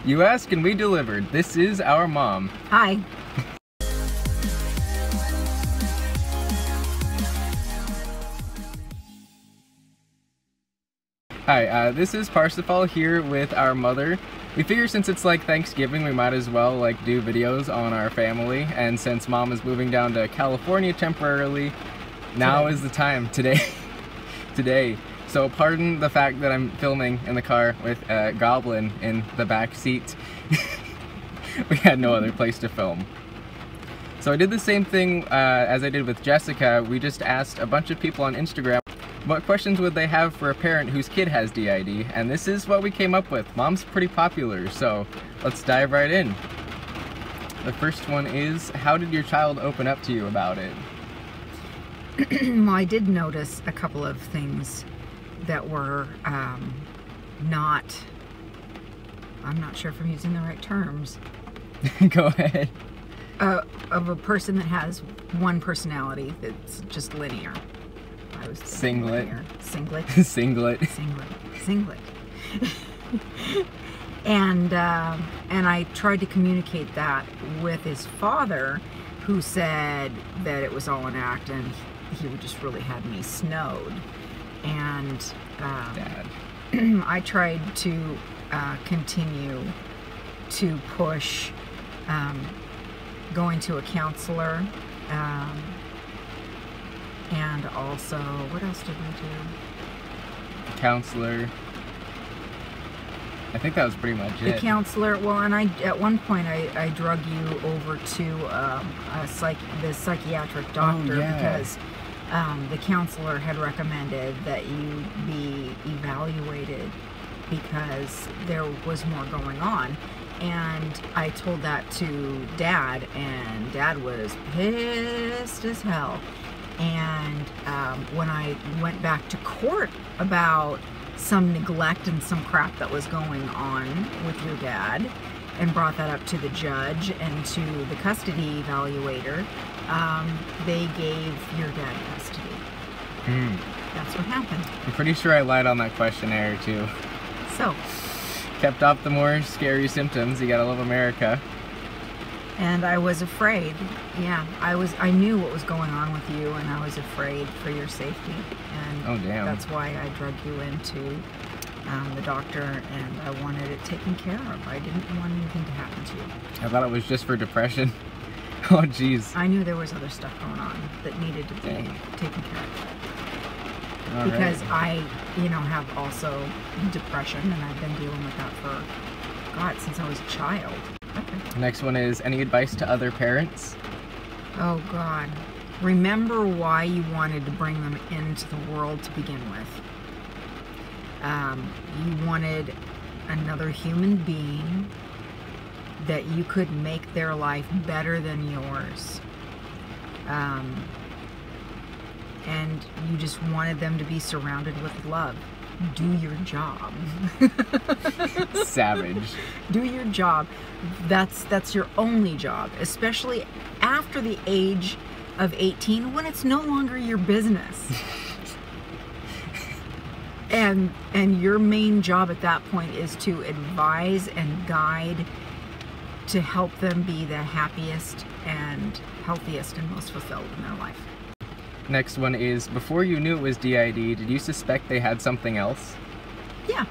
You asked and we delivered. This is our mom. Hi. Hi, this is Parsifal here with our mother. We figure since it's like Thanksgiving, we might as well like do videos on our family, and since mom is moving down to California temporarily, now is the time, today. So pardon the fact that I'm filming in the car with a goblin in the back seat. We had no other place to film. So I did the same thing as I did with Jessica. We just asked a bunch of people on Instagram what questions would they have for a parent whose kid has D.I.D, and this is what we came up with. Mom's pretty popular, so let's dive right in. The first one is, how did your child open up to you about it? Well, I did notice a couple of things that were not, I'm not sure if I'm using the right terms. Go ahead. Of a person that has one personality that's just linear. I was Singlet. Linear. Singlet. Singlet. Singlet. And I tried to communicate that with his father, who said that it was all an act and he just really had me snowed. And Dad. I tried to continue to push going to a counselor, and also, what else did we do? Counselor. I think that was pretty much it. The counselor, well, and at one point I drug you over to the psychiatric doctor, because the counselor had recommended that you be evaluated because there was more going on. And I told that to Dad, and Dad was pissed as hell. And when I went back to court about some neglect and some crap that was going on with your dad, and brought that up to the judge and to the custody evaluator, they gave your dad custody. That's what happened. I'm pretty sure I lied on that questionnaire too. So. Kept off the more scary symptoms. You gotta love America. And I was afraid. Yeah, I knew what was going on with you, and I was afraid for your safety. And oh, damn. That's why I drug you into the doctor, and I wanted it taken care of. I didn't want anything to happen to you. I thought it was just for depression. Oh, jeez. I knew there was other stuff going on that needed to be taken care of. All because right. I, have also depression, and I've been dealing with that for, God, since I was a child. Okay. Next one is, any advice to other parents? Oh, God. Remember why you wanted to bring them into the world to begin with. You wanted another human being that you could make their life better than yours. And you just wanted them to be surrounded with love. Do your job. Savage. Do your job. That's your only job, especially after the age of 18, when it's no longer your business. And your main job at that point is to advise and guide, to help them be the happiest and healthiest and most fulfilled in their life. Next one is, before you knew it was D.I.D, did you suspect they had something else? Yeah.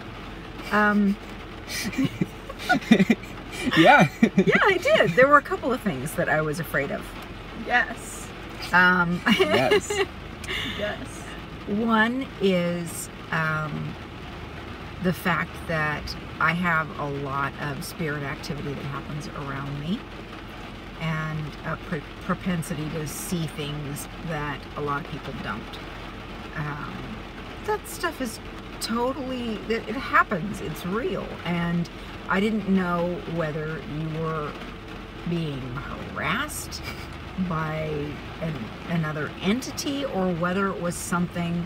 Yeah. Yeah, I did. There were a couple of things that I was afraid of. Yes. Yes. Yes. One is the fact that I have a lot of spirit activity that happens around me, and a propensity to see things that a lot of people don't. That stuff is totally, it happens, it's real, and I didn't know whether you were being harassed by another entity, or whether it was something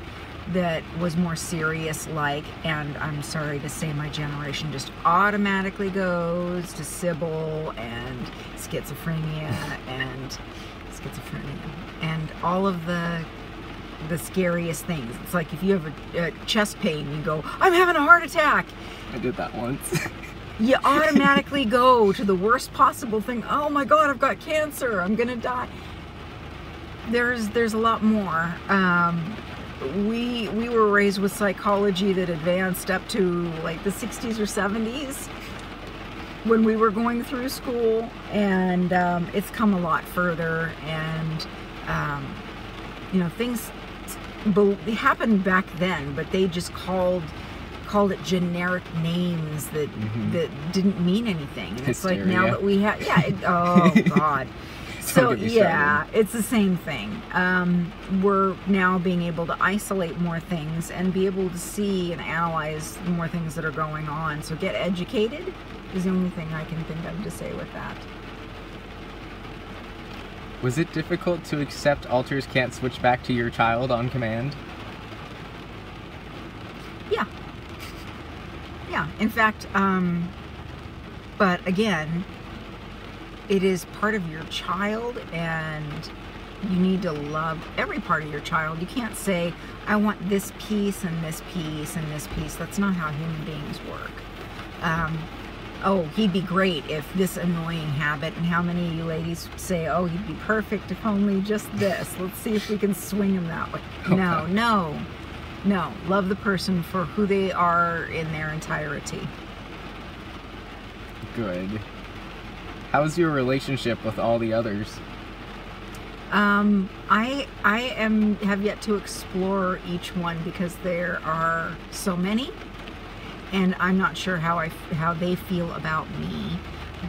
that was more serious, like, and I'm sorry to say, my generation just automatically goes to Sybil and schizophrenia and all of the scariest things. It's like if you have a chest pain, you go, I'm having a heart attack. I did that once. you automatically go to the worst possible thing. Oh my God, I've got cancer. I'm gonna die. There's a lot more. We were raised with psychology that advanced up to like the 60s or 70s when we were going through school, and it's come a lot further. And you know, things they happened back then, but they just called it generic names that that didn't mean anything. It's like now that we have, oh God. So yeah, it's the same thing. We're now being able to isolate more things and be able to see and analyze more things that are going on. So get educated is the only thing I can think of to say with that. Was it difficult to accept alters can't switch back to your child on command? Yeah. Yeah, in fact, but again, it is part of your child, and you need to love every part of your child. You can't say, I want this piece and this piece and this piece. That's not how human beings work. Oh, he'd be great if this annoying habit, and how many of you ladies say, oh, he'd be perfect if only just this. Let's see if we can swing him that way. Okay. No. Love the person for who they are in their entirety. Good. How's your relationship with all the others? I have yet to explore each one because there are so many, and I'm not sure how they feel about me,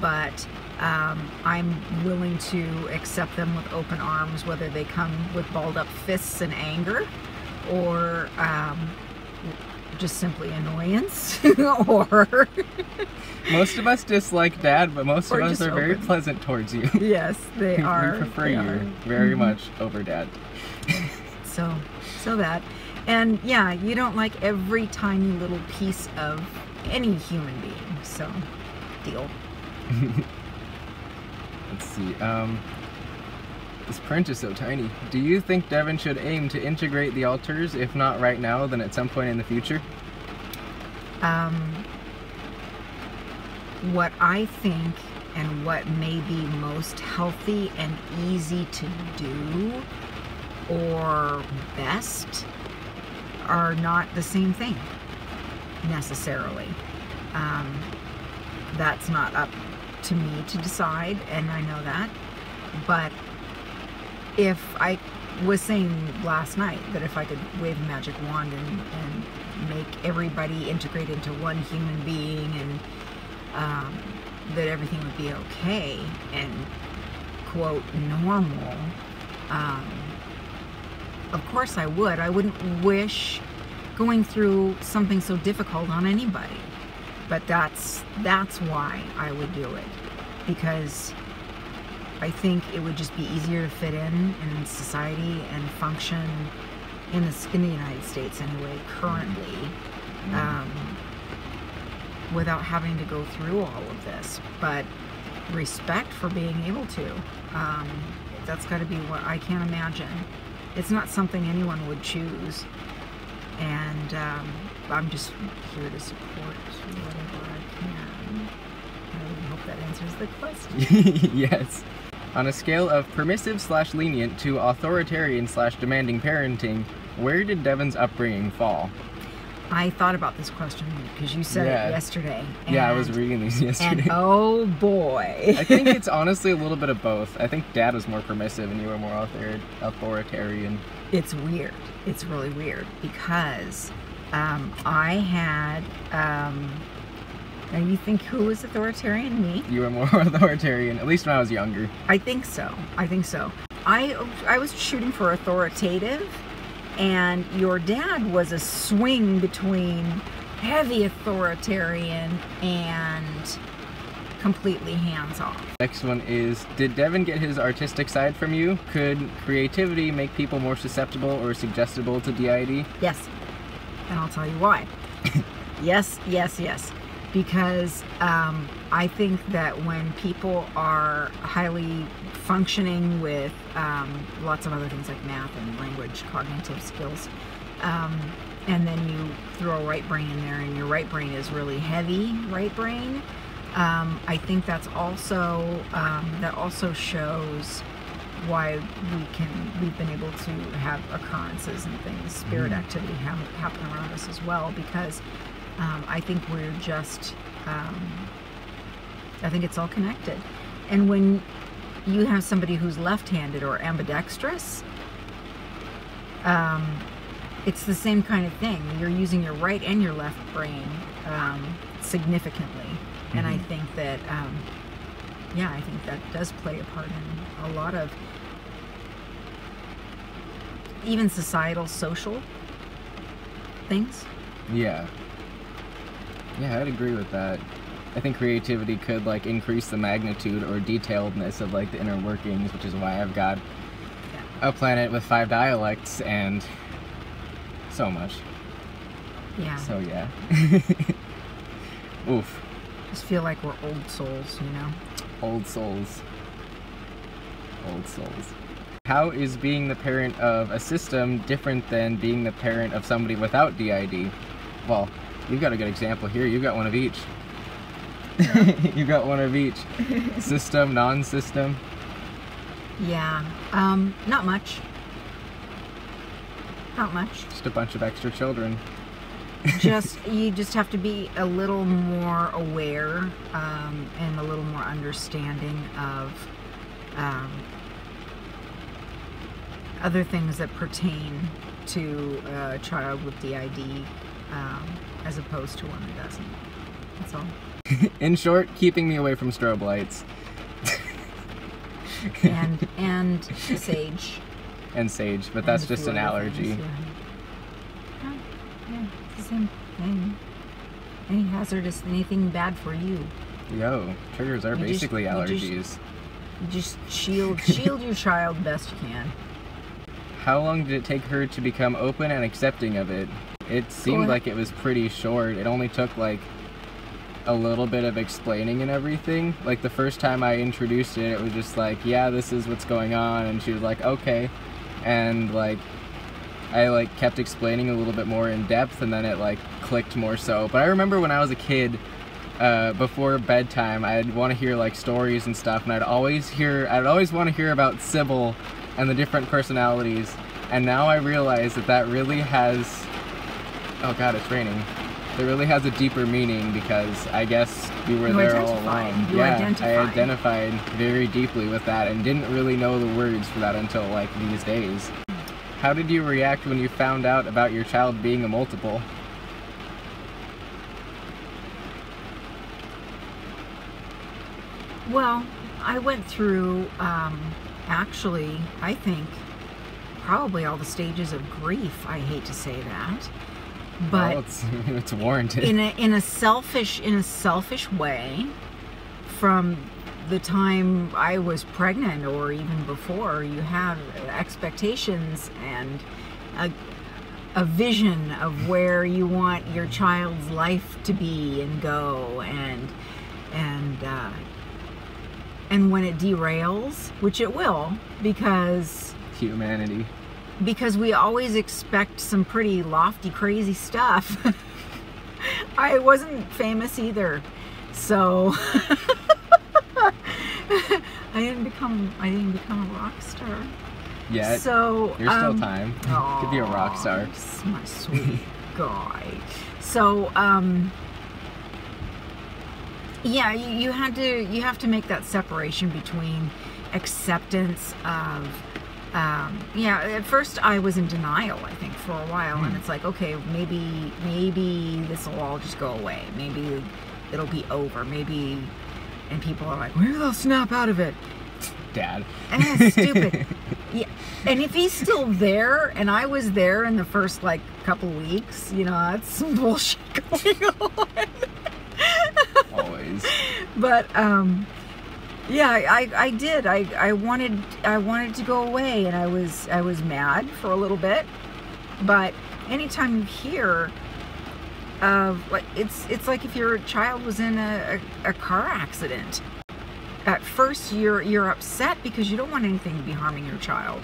but I'm willing to accept them with open arms, whether they come with balled up fists and anger, or just simply annoyance, or most of us dislike Dad, but most of us are very pleasant towards you. Yes, they are. We prefer you very much over Dad. So that, and yeah, you don't like every tiny little piece of any human being. So, deal. Let's see. This print is so tiny. Do you think Devin should aim to integrate the altars? If not right now, then at some point in the future? What I think and what may be most healthy and easy to do or best are not the same thing necessarily. That's not up to me to decide, and I know that. But if I was saying last night that if I could wave a magic wand and make everybody integrate into one human being, and that everything would be okay and quote normal, of course I would. I wouldn't wish going through something so difficult on anybody, but that's why I would do it, because I think it would just be easier to fit in society and function in the United States anyway, currently, without having to go through all of this. But respect for being able to. That's got to be what I can't imagine. It's not something anyone would choose. And I'm just here to support whatever I can. I hope that answers the question. Yes. On a scale of permissive/lenient to authoritarian/demanding parenting, where did Devin's upbringing fall? I thought about this question because you said it yesterday. Yeah, I was reading these yesterday. And oh boy. I think it's honestly a little bit of both. I think Dad was more permissive and you were more authoritarian. It's weird. It's really weird because I had... and you think who was authoritarian? Me? You were more authoritarian, at least when I was younger. I think so. I was shooting for authoritative, and your dad was a swing between heavy authoritarian and completely hands-off. Next one is, did Devin get his artistic side from you? Could creativity make people more susceptible or suggestible to D.I.D? Yes, and I'll tell you why. Yes. Because I think that when people are highly functioning with lots of other things like math and language, cognitive skills, and then you throw a right brain in there, and your right brain is really heavy right brain. I think that's also that also shows why we've been able to have occurrences and things, spirit activity happen around us as well, because I think we're just I think it's all connected. And when you have somebody who's left-handed or ambidextrous, it's the same kind of thing. You're using your right and your left brain significantly. And I think that, yeah, I think that does play a part in a lot of even societal, social things. Yeah. Yeah, I'd agree with that. I think creativity could like increase the magnitude or detailedness of like the inner workings, which is why I've got a planet with 5 dialects and so much. Yeah. So yeah. Oof. Just feel like we're old souls, you know? Old souls. Old souls. How is being the parent of a system different than being the parent of somebody without D.I.D? Well, you've got a good example here. You've got one of each. You've got one of each. System, non-system. Yeah. Not much. Not much. Just a bunch of extra children. You just have to be a little more aware and a little more understanding of other things that pertain to a child with D.I.D. As opposed to one that doesn't. That's all. In short, keeping me away from strobe lights. and sage. And sage, but that's just an allergy. Things, yeah. Yeah, it's the same thing. Any hazardous, anything bad for you. Yo, triggers are basically allergies. You just shield your child best you can. How long did it take her to become open and accepting of it? It seemed like it was pretty short. It only took like a little bit of explaining and everything. Like the first time I introduced it, it was just like, yeah, this is what's going on, and she was like, okay. And like I like kept explaining a little bit more in depth, and then it like clicked more so. But I remember when I was a kid, before bedtime, I'd want to hear like stories and stuff, and I'd always want to hear about Sybil and the different personalities. And now I realize that really has, oh god, it's raining. It really has a deeper meaning, because I guess we were there all along. Yeah, I identified very deeply with that and didn't really know the words for that until like these days. How did you react when you found out about your child being a multiple? Well, I went through, actually, I think, probably all the stages of grief. I hate to say that, but well, it's warranted. In a selfish way, from the time I was pregnant or even before, you have expectations and a vision of where you want your child's life to be and go, and when it derails, which it will, because humanity. Because we always expect some pretty lofty, crazy stuff. I wasn't famous either, so I didn't become a rock star. Yeah. So there's still time. Could be a rock star. My sweet guy. So yeah, you have to make that separation between acceptance of yeah, at first I was in denial, I think, for a while, and it's like, okay, maybe this will all just go away, maybe it'll be over, maybe, and people are like, maybe they'll snap out of it. Dad. And that's stupid. Yeah, and if he's still there, and I was there in the first like couple weeks, you know, that's some bullshit going on. Always. But yeah, I did. I wanted to go away, and I was mad for a little bit. But anytime you hear of like it's like if your child was in a car accident. At first you're upset because you don't want anything to be harming your child.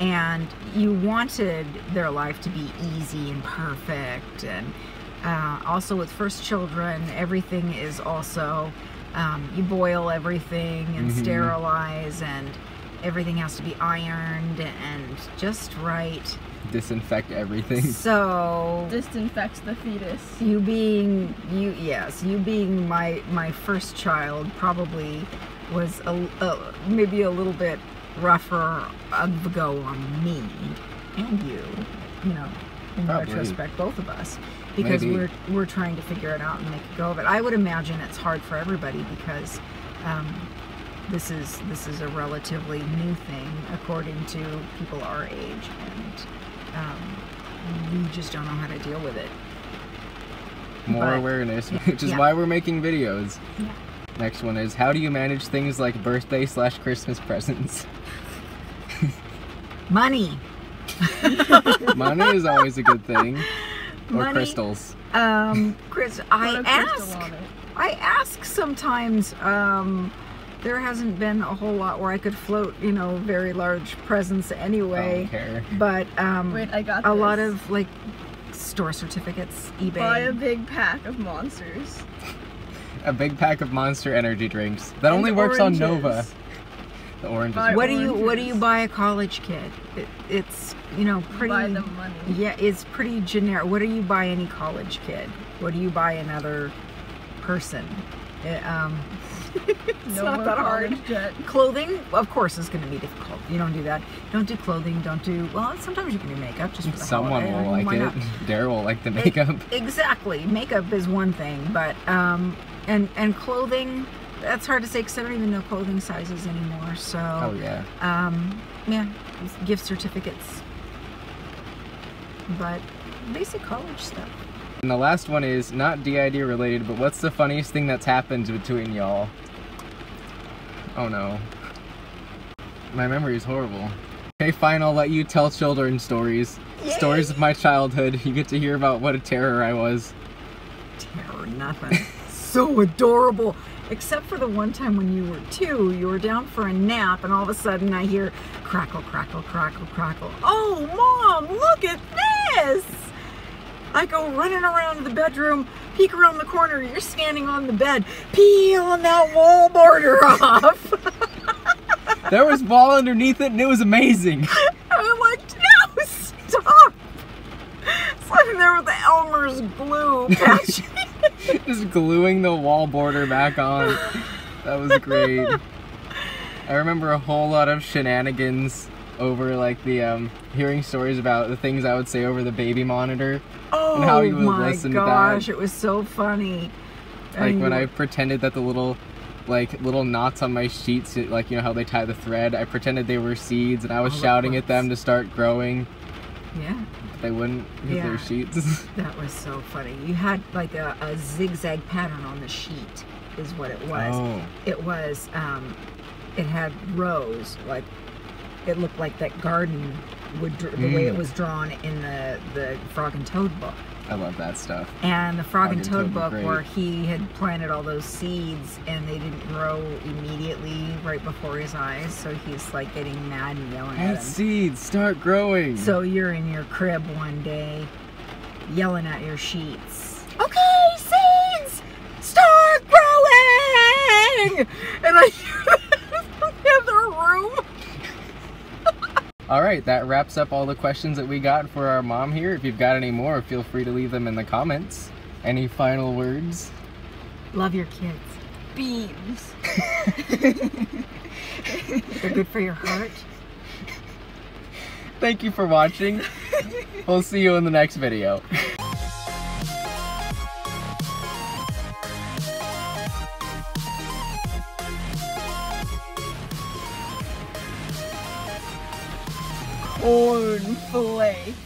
and you wanted their life to be easy and perfect. And also with first children, everything is also, you boil everything and sterilize, and everything has to be ironed and just right. Disinfect everything. So disinfects the fetus. You being my first child probably was maybe a little bit rougher of the go on me and you know, in retrospect, both of us, because we're trying to figure it out and make a go of it. I would imagine it's hard for everybody because this is a relatively new thing according to people our age, and we just don't know how to deal with it. More awareness, which is why we're making videos. Yeah. Next one is, how do you manage things like birthday/Christmas presents? Money. Money is always a good thing. Or Money, crystals. Chris, I ask sometimes. There hasn't been a whole lot where I could float, you know, very large presents anyway. I don't care. But wait, I got a lot of like store certificates, eBay. Buy a big pack of Monsters. A big pack of Monster energy drinks. That only works on Nova. The oranges. What do you buy a college kid? It's, you know, pretty. Buy them money. Yeah, it's pretty generic. What do you buy any college kid? What do you buy another person? It's not that hard. Clothing, of course, is going to be difficult. You don't do that. Don't do clothing. Don't do, well, sometimes you can do makeup just for the Someone holiday. will like it. Dare will like the makeup. Exactly. Makeup is one thing, but and clothing, that's hard to say because I don't even know clothing sizes anymore. So yeah, gift certificates, but basic college stuff. And the last one is not D.I.D. related, but what's the funniest thing that's happened between y'all? Oh no. My memory is horrible. Okay, fine, I'll let you tell children stories. Yay! Stories of my childhood. You get to hear about what a terror I was. Terror, nothing. So adorable. Except for the one time when you were 2, you were down for a nap, and all of a sudden I hear crackle, crackle, crackle, crackle. Oh, Mom, look at this! I go running around the bedroom, peek around the corner, you're standing on the bed, peeling that wall border off. There was wall underneath it and it was amazing. I'm like, no, stop! Sitting there with the Elmer's glue patch. Just gluing the wall border back on. That was great. I remember a whole lot of shenanigans over like the hearing stories about the things I would say over the baby monitor. Oh, and how you would listen my gosh, to that. it was so funny. Like when I pretended that the little knots on my sheets, like, you know how they tie the thread, I pretended they were seeds and I was shouting at them to start growing. Yeah. But they wouldn't because they were sheets. That was so funny. You had like a zigzag pattern on the sheet is what it was. Oh. It was, it had rows, like it looked like that garden would, the way it was drawn in the Frog and Toad book. I love that stuff. And the Frog and Toad book where he had planted all those seeds and they didn't grow immediately right before his eyes, so he's like getting mad and yelling at him. Seeds, start growing. So you're in your crib one day yelling at your sheets. Okay, seeds, start growing! And I in the room. Alright, that wraps up all the questions that we got for our mom here. If you've got any more, feel free to leave them in the comments. Any final words? Love your kids. Beans. They're good for your heart. Thank you for watching. We'll see you in the next video. Cornflakes.